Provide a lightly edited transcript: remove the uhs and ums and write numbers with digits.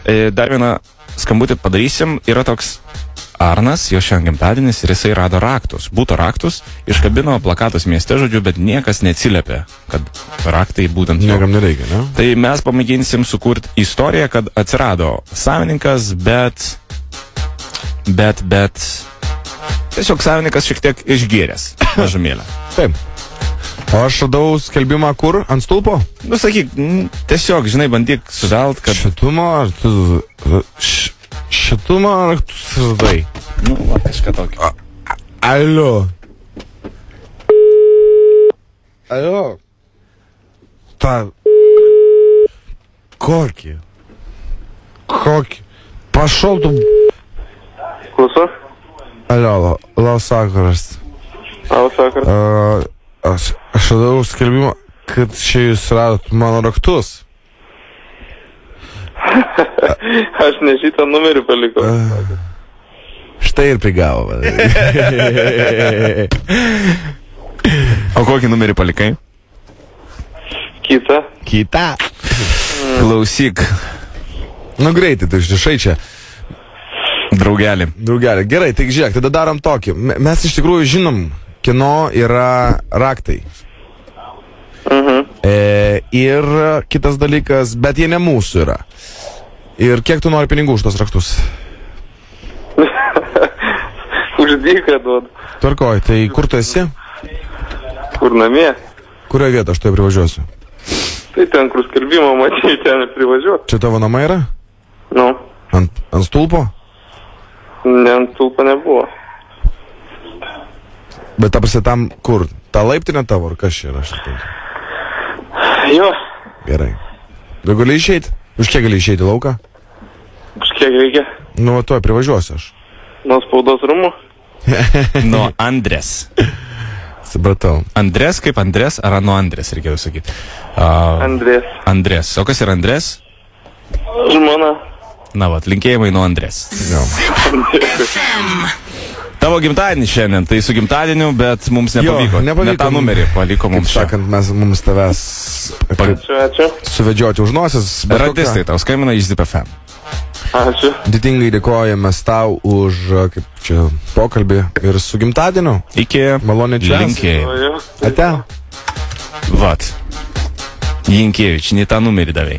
Dar vieną skambutį padarysim. Yra toks Arnas, jo šiandien gimtadienis ir jisai rado raktus. Būto raktus, iškabino plakatus mieste, žodžiu, bet niekas neatsiliepė, kad raktai būtent jo. Niekam nereikia, ne? Tai mes pamėginsim sukurti istoriją, kad atsirado savininkas, bet tiesiog savininkas šiek tiek išgėręs mažumėlę. Taip. O aš radau skelbimą kur? Ant stulpo? Nu, sakyk, tiesiog, žinai, bandyk suvelt, kad... Šitumo ar tu suradai? Nu, va, kažką tokio. Alio. Ta... Kokį? Pašol tu... Klauso? Alio, labas vakaras. Labas vakaras. Aš radau skelbimą, kad čia jūs radot mano raktus. Aš ne šitą numerį palikau. Štai ir prigavo. O kokį numerį palikai? Kita. Klausyk. Nu greitai, tu išrišai čia. Draugelį. Gerai, tai žiūrėk, tada darom tokį. Mes iš tikrųjų žinom, kieno yra raktai. Ir kitas dalykas, bet jie ne mūsų yra. Ir kiek tu nori pinigų už tos raktus? Už dyką duodu. Tvarkoj, tai kur tu esi? Kur namie? Kurioje vietą aš tai privažiuosiu? Tai ten, kur skelbimo matyti, ten ir privažiuoti. Čia tavo namai yra? Nu. Ant stulpo? Ne, ant stulpo nebuvo. Bet ta prasme tam kur? Ta laiptinė tavo, ar kas čia yra? Jo. Gerai. Tu gali išeiti? Už kiek gali išeiti lauką? Už kiek reikia? Nu, tuoj privažiuosiu aš. Nuo spaudos rūmų? Nuo Andrės. Supratau. Andrės kaip Andrės, ar nuo Andrės, reikėjo sakyti? Andrės. O kas yra Andrės? Žmona. Na, vat, linkėjimai nuo Andrės. Tavo gimtadienis šiandien, tai su gimtadieniu, bet mums nepavyko. Ne tą numerį paliko mums. Kaip sakant, mums tavęs Ačiū. suvedžioti už nosies. Radistai tau skambina iš Zip FM. Ačiū. Didingai dėkojame tau už kaip čia pokalbį ir su gimtadieniu. Iki. Maloniai čia. Linkėjimai. Ate. Vat. Jinkievič, ne tą numerį davai.